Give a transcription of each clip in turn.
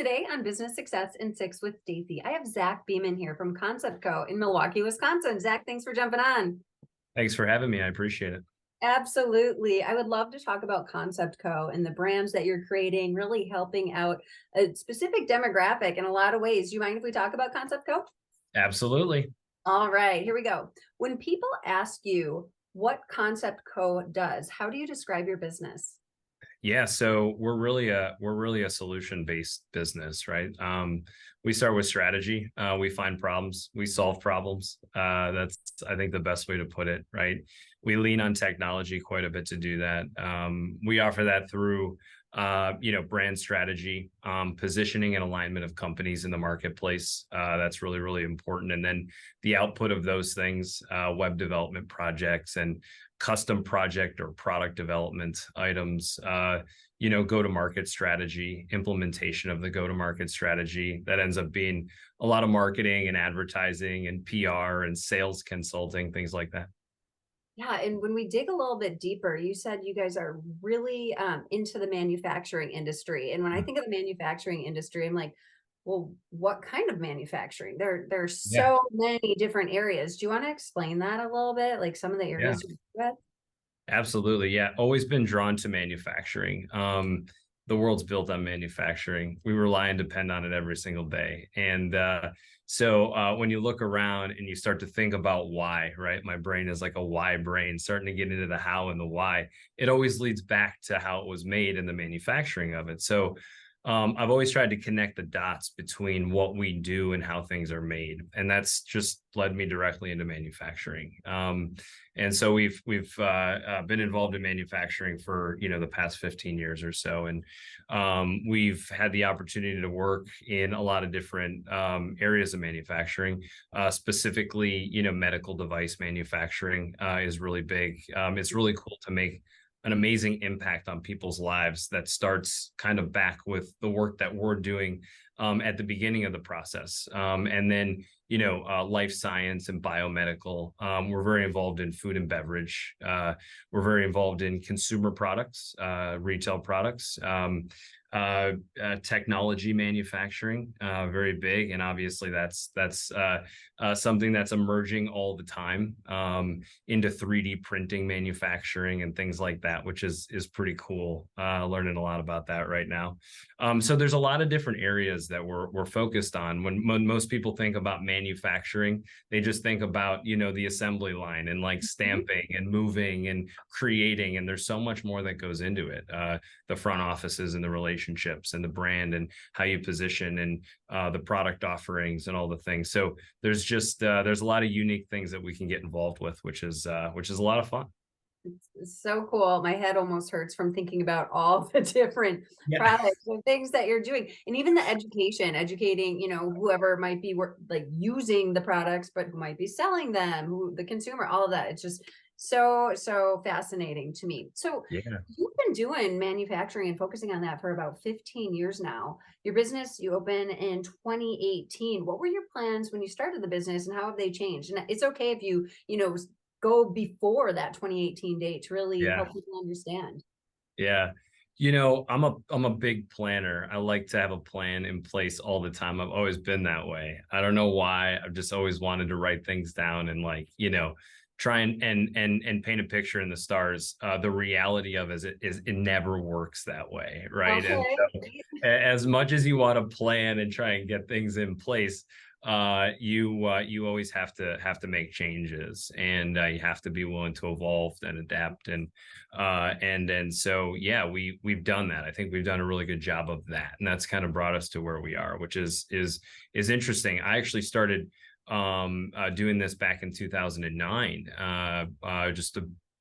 Today on Business Success in 6 with Stacie, I have Zach Beeman here from Concept Co. in Milwaukee, Wisconsin. Zach, thanks for jumping on. Thanks for having me. I appreciate it. Absolutely. I would love to talk about Concept Co. and the brands that you're creating, really helping out a specific demographic in a lot of ways. Do you mind if we talk about Concept Co? Absolutely. All right, here we go. When people ask you what Concept Co. does, how do you describe your business? Yeah, so we're really a solution-based business, right? We start with strategy. We find problems, we solve problems. That's I think the best way to put it, right? We lean on technology quite a bit to do that. We offer that through brand strategy, positioning and alignment of companies in the marketplace. That's really, really important. And then the output of those things, web development projects and custom project or product development items, go-to-market strategy, implementation of the go-to-market strategy. That ends up being a lot of marketing and advertising and PR and sales consulting, things like that. Yeah, and when we dig a little bit deeper, you said you guys are really into the manufacturing industry. And when I think of the manufacturing industry, I'm like, well, what kind of manufacturing? There's Yeah. so many different areas. Do you want to explain that a little bit, like some of the Yeah. areas you work with? Absolutely. Yeah. Always been drawn to manufacturing. The world's built on manufacturing. We rely and depend on it every single day. And when you look around and you start to think about why, right? My brain is like a why brain, starting to get into the how and the why. It always leads back to how it was made and the manufacturing of it. So I've always tried to connect the dots between what we do and how things are made, and that's just led me directly into manufacturing. And so we've been involved in manufacturing for the past 15 years or so, and we've had the opportunity to work in a lot of different areas of manufacturing. Specifically, medical device manufacturing is really big. It's really cool to make an amazing impact on people's lives that starts kind of back with the work that we're doing at the beginning of the process. And then, life science and biomedical. We're very involved in food and beverage. We're very involved in consumer products, retail products, technology manufacturing, very big. And obviously that's something that's emerging all the time into 3D printing manufacturing and things like that, which is pretty cool. Learning a lot about that right now. So there's a lot of different areas that we're focused on. When most people think about manufacturing, they just think about, the assembly line and like stamping and moving and creating. And there's so much more that goes into it. The front offices and the relationships and the brand and how you position and the product offerings and all the things. So there's a lot of unique things that we can get involved with, which is a lot of fun. It's so cool. My head almost hurts from thinking about all the different Yeah. products and things that you're doing. And even the educating, whoever might be like using the products, but who might be selling them, who the consumer, all of that. It's just so fascinating to me. So Yeah. you've been doing manufacturing and focusing on that for about 15 years now. Your business, you opened in 2018. What were your plans when you started the business and how have they changed? And it's okay if you go before that 2018 date to really Yeah. help people understand. Yeah. I'm a big planner. I like to have a plan in place all the time. I've always been that way. I don't know why. I've just always wanted to write things down and try and paint a picture in the stars. The reality of it is it never works that way, right? And Okay. so as much as you want to plan and try and get things in place, you always have to make changes, and you have to be willing to evolve and adapt, and so yeah, we've done that. I think we've done a really good job of that, and that's kind of brought us to where we are, which is interesting. I actually started doing this back in 2009, just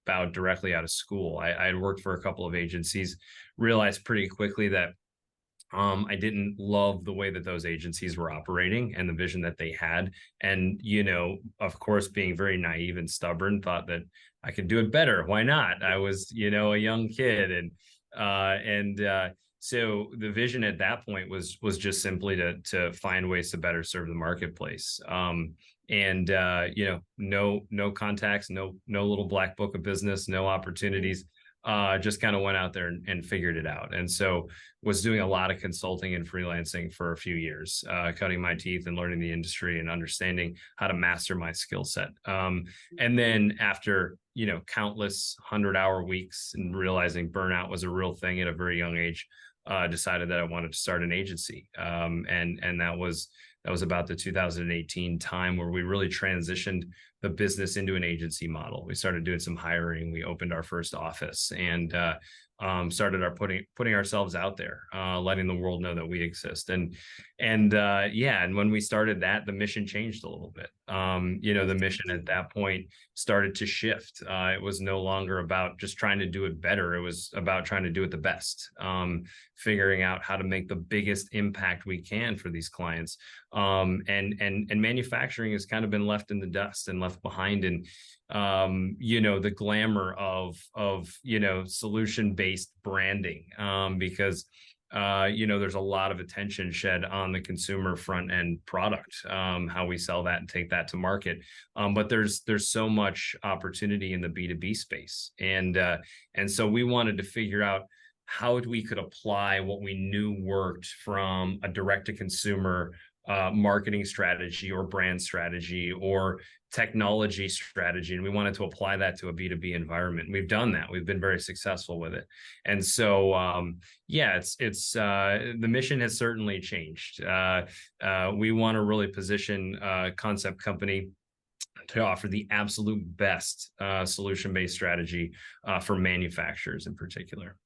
about directly out of school. I had worked for a couple of agencies, realized pretty quickly that I didn't love the way that those agencies were operating and the vision that they had. And, of course, being very naive and stubborn, thought that I could do it better. Why not? I was, a young kid. So the vision at that point was just simply to find ways to better serve the marketplace. No contacts, no little black book of business, no opportunities. just kind of went out there and figured it out. And so was doing a lot of consulting and freelancing for a few years, cutting my teeth and learning the industry and understanding how to master my skill set. And then after, countless 100-hour weeks and realizing burnout was a real thing at a very young age, decided that I wanted to start an agency. And that was about the 2018 time where we really transitioned the business into an agency model. We started doing some hiring. We opened our first office and started putting ourselves out there, letting the world know that we exist. And when we started that, the mission changed a little bit. The mission at that point started to shift. It was no longer about just trying to do it better. It was about trying to do it the best, figuring out how to make the biggest impact we can for these clients. And manufacturing has kind of been left in the dust and left behind. And the glamour of solution-based branding, because there's a lot of attention shed on the consumer front end product, how we sell that and take that to market. But there's so much opportunity in the B2B space. And so we wanted to figure out how we could apply what we knew worked from a direct to consumer marketing strategy or brand strategy or technology strategy. And we wanted to apply that to a B2B environment. We've done that. We've been very successful with it. And so, it's the mission has certainly changed. We want to really position Concept Company to offer the absolute best solution-based strategy for manufacturers in particular.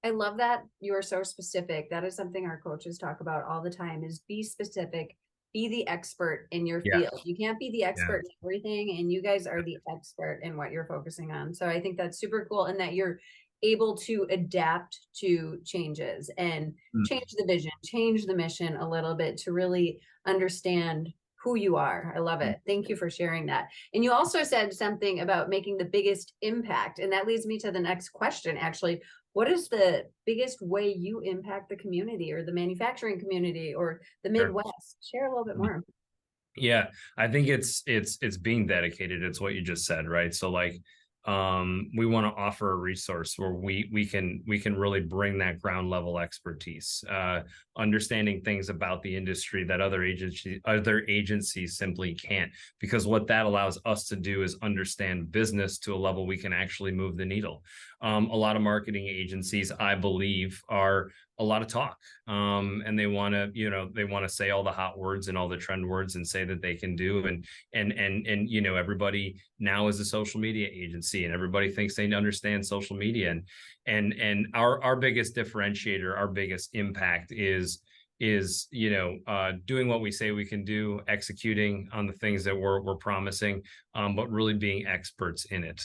I love that you are so specific. That is something our coaches talk about all the time, is be specific, be the expert in your field. You can't be the expert in everything, and you guys are the expert in what you're focusing on. So I think that's super cool, and that you're able to adapt to changes and change the vision, change the mission a little bit to really understand who you are. I love it. Thank you for sharing that. And you also said something about making the biggest impact, and that leads me to the next question, actually. What is the biggest way you impact the community or the manufacturing community or the Midwest? Share a little bit more. Yeah, I think it's being dedicated. It's what you just said, right? So we want to offer a resource where we can really bring that ground level expertise, understanding things about the industry that other agencies simply can't, because what that allows us to do is understand business to a level we can actually move the needle. A lot of marketing agencies, I believe, are a lot of talk, and they want to say all the hot words and all the trend words and say that they can do, and everybody now is a social media agency and everybody thinks they understand social media, and our biggest differentiator, our biggest impact is doing what we say we can do, executing on the things that we're promising, but really being experts in it,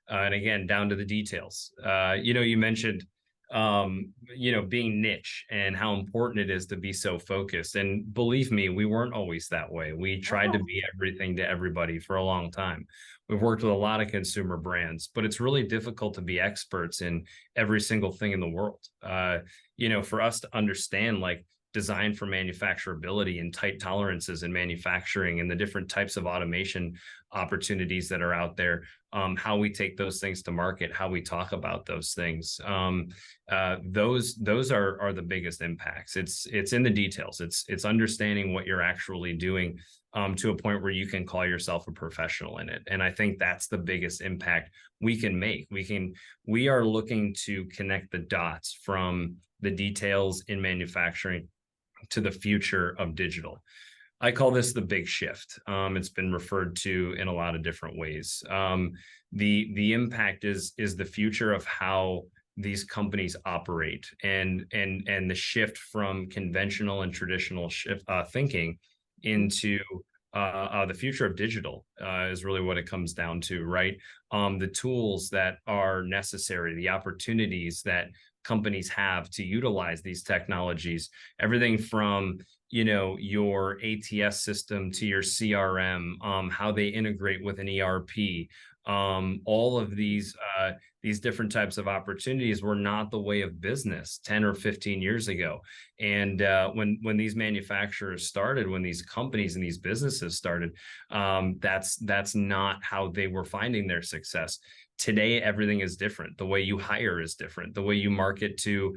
and again, down to the details. You mentioned being niche and how important it is to be so focused. And believe me, we weren't always that way. We tried to be everything to everybody for a long time. We've worked with a lot of consumer brands, but it's really difficult to be experts in every single thing in the world. For us to understand design for manufacturability and tight tolerances in manufacturing and the different types of automation opportunities that are out there, how we take those things to market, how we talk about those things. Those are the biggest impacts. It's in the details. It's understanding what you're actually doing to a point where you can call yourself a professional in it. And I think that's the biggest impact we can make. We are looking to connect the dots from the details in manufacturing to the future of digital. I call this the big shift. It's been referred to in a lot of different ways. The impact is the future of how these companies operate, and the shift from conventional and traditional thinking into the future of digital is really what it comes down to, right? The tools that are necessary, the opportunities that companies have to utilize these technologies, everything from your ATS system to your CRM, how they integrate with an ERP. All of these different types of opportunities were not the way of business 10 or 15 years ago. And when these manufacturers started, when these companies and these businesses started, that's not how they were finding their success. Today, everything is different. The way you hire is different. The way you market to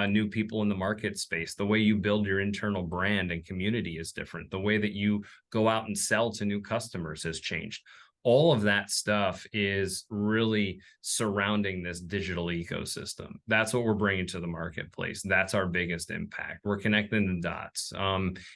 new people in the market space, the way you build your internal brand and community is different. The way that you go out and sell to new customers has changed. All of that stuff is really surrounding this digital ecosystem. That's what we're bringing to the marketplace. That's our biggest impact. We're connecting the dots.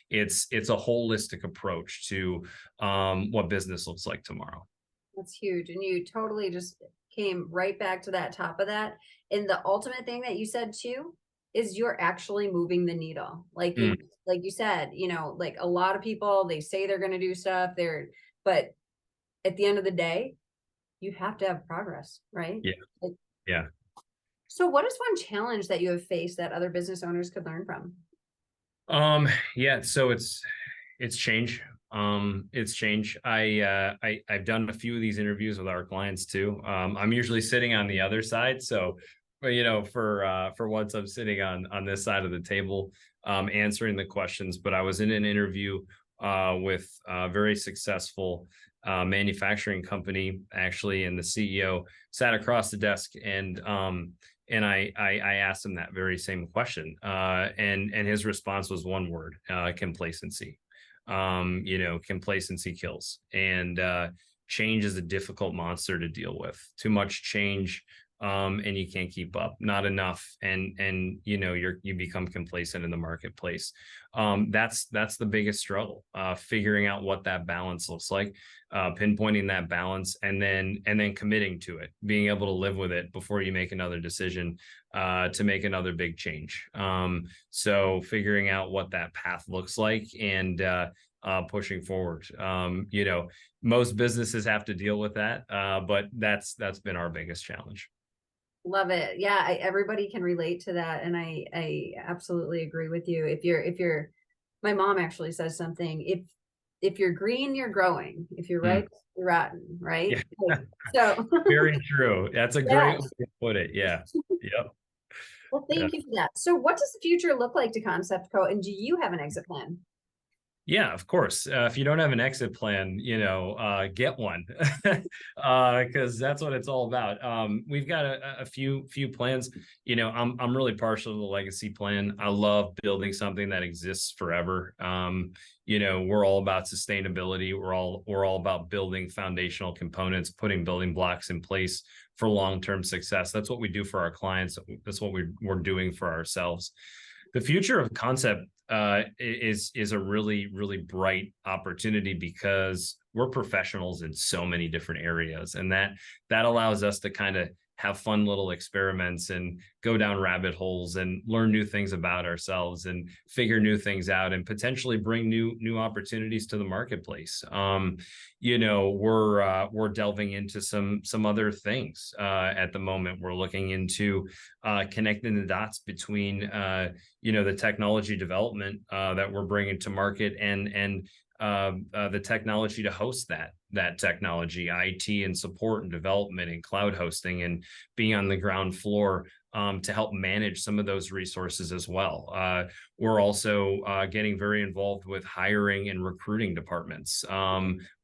It's a holistic approach to what business looks like tomorrow. That's huge. And you totally just came right back to that top of that. And the ultimate thing that you said too is you're actually moving the needle. Mm, Like you said, like a lot of people, they say they're going to do stuff but at the end of the day, you have to have progress, right? yeah, Like, yeah. so what is one challenge that you have faced that other business owners could learn from? Yeah, so it's change. It's change. I've done a few of these interviews with our clients too. I'm usually sitting on the other side, so but for once I'm sitting on this side of the table, answering the questions. But I was in an interview with a very successful manufacturing company actually, and the CEO sat across the desk, and I asked him that very same question, and his response was one word: complacency. Complacency kills, and change is a difficult monster to deal with. Too much change, and you can't keep up. Not enough, and you become complacent in the marketplace. That's the biggest struggle. Figuring out what that balance looks like, pinpointing that balance, and then committing to it, being able to live with it before you make another decision to make another big change. So figuring out what that path looks like, and pushing forward. Most businesses have to deal with that, but that's been our biggest challenge. Love it. Yeah, everybody can relate to that, and I absolutely agree with you. My mom actually says something. If you're green, you're growing. If you're Mm. ripe, you're rotten. Right. Yeah, So very true. That's a yeah. great way to put it. Yeah. Yep. Well, Yeah. thank you for that. So, what does the future look like to Concept Co? And do you have an exit plan? Yeah, of course. If you don't have an exit plan, get one, because that's what it's all about. We've got a few plans. I'm really partial to the legacy plan. I love building something that exists forever. We're all about sustainability. We're all about building foundational components, putting building blocks in place for long-term success. That's what we do for our clients. That's what we're doing for ourselves. The future of Concept is a really, really bright opportunity, because we're professionals in so many different areas, and that allows us to kind of have fun little experiments and go down rabbit holes and learn new things about ourselves and figure new things out, and potentially bring new opportunities to the marketplace. We're delving into some other things at the moment. We're looking into connecting the dots between the technology development that we're bringing to market, and the technology to host that technology, IT and support and development and cloud hosting, and being on the ground floor to help manage some of those resources as well. We're also getting very involved with hiring and recruiting departments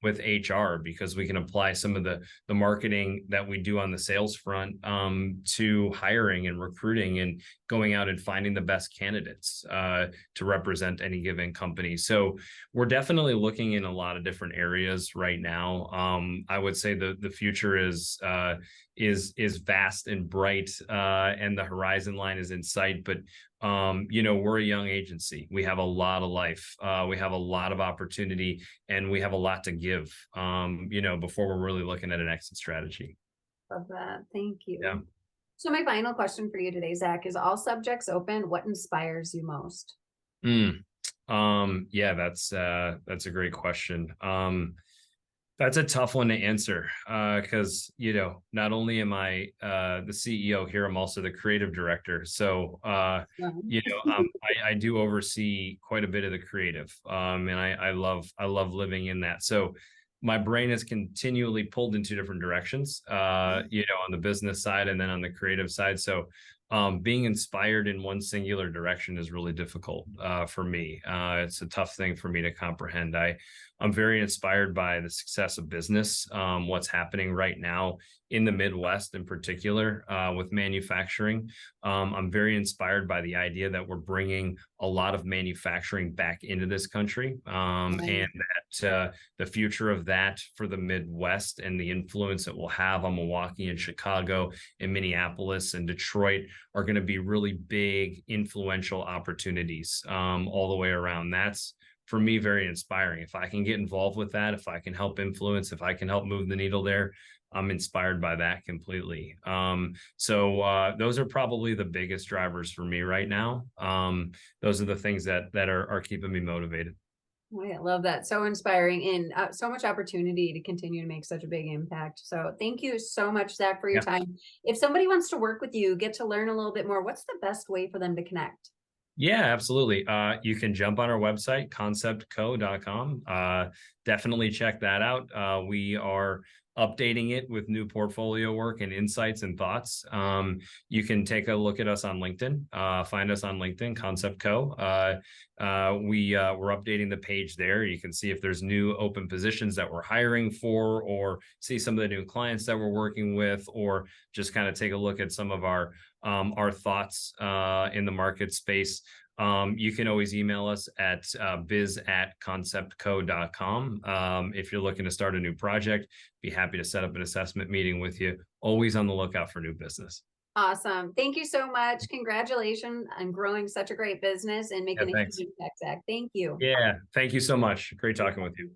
with HR, because we can apply some of the marketing that we do on the sales front to hiring and recruiting, and going out and finding the best candidates to represent any given company. So we're definitely looking in a lot of different areas right now. I would say the future is vast and bright, and the horizon line is in sight. But we're a young agency. We have a lot of life. We have a lot of opportunity, and we have a lot to give. Before we're really looking at an exit strategy. Love that. Thank you. Yeah. So, my final question for you today, Zach, is all subjects open. What inspires you most? Yeah, that's a great question. That's a tough one to answer, because not only am I the CEO here, I'm also the creative director. So I do oversee quite a bit of the creative, and I love living in that. So my brain is continually pulled in two different directions, on the business side and then on the creative side. So being inspired in one singular direction is really difficult for me. It's a tough thing for me to comprehend. I'm very inspired by the success of business, what's happening right now in the Midwest in particular with manufacturing. I'm very inspired by the idea that we're bringing a lot of manufacturing back into this country, and that the future of that for the Midwest and the influence it will have on Milwaukee and Chicago and Minneapolis and Detroit are going to be really big, influential opportunities all the way around. That's, for me, very inspiring. If I can get involved with that, if I can help influence, if I can help move the needle there, I'm inspired by that completely. So those are probably the biggest drivers for me right now. Those are the things that are keeping me motivated. Oh, yeah, I love that. So inspiring and so much opportunity to continue to make such a big impact. So thank you so much, Zach, for your Yeah. time. If somebody wants to work with you, get to learn a little bit more, what's the best way for them to connect? Yeah, absolutely. You can jump on our website, conceptco.com. Definitely check that out. We are updating it with new portfolio work and insights and thoughts. You can take a look at us on LinkedIn. Find us on LinkedIn, Concept Co. We're updating the page there. You can see if there's new open positions that we're hiring for, or see some of the new clients that we're working with, or just kind of take a look at some of our thoughts in the market space. You can always email us at biz@conceptco.com. If you're looking to start a new project, be happy to set up an assessment meeting with you. Always on the lookout for new business. Awesome. Thank you so much. Congratulations on growing such a great business and Yeah, making a thanks. huge impact, Zach. Thank you. Yeah, thank you so much. Great talking with you.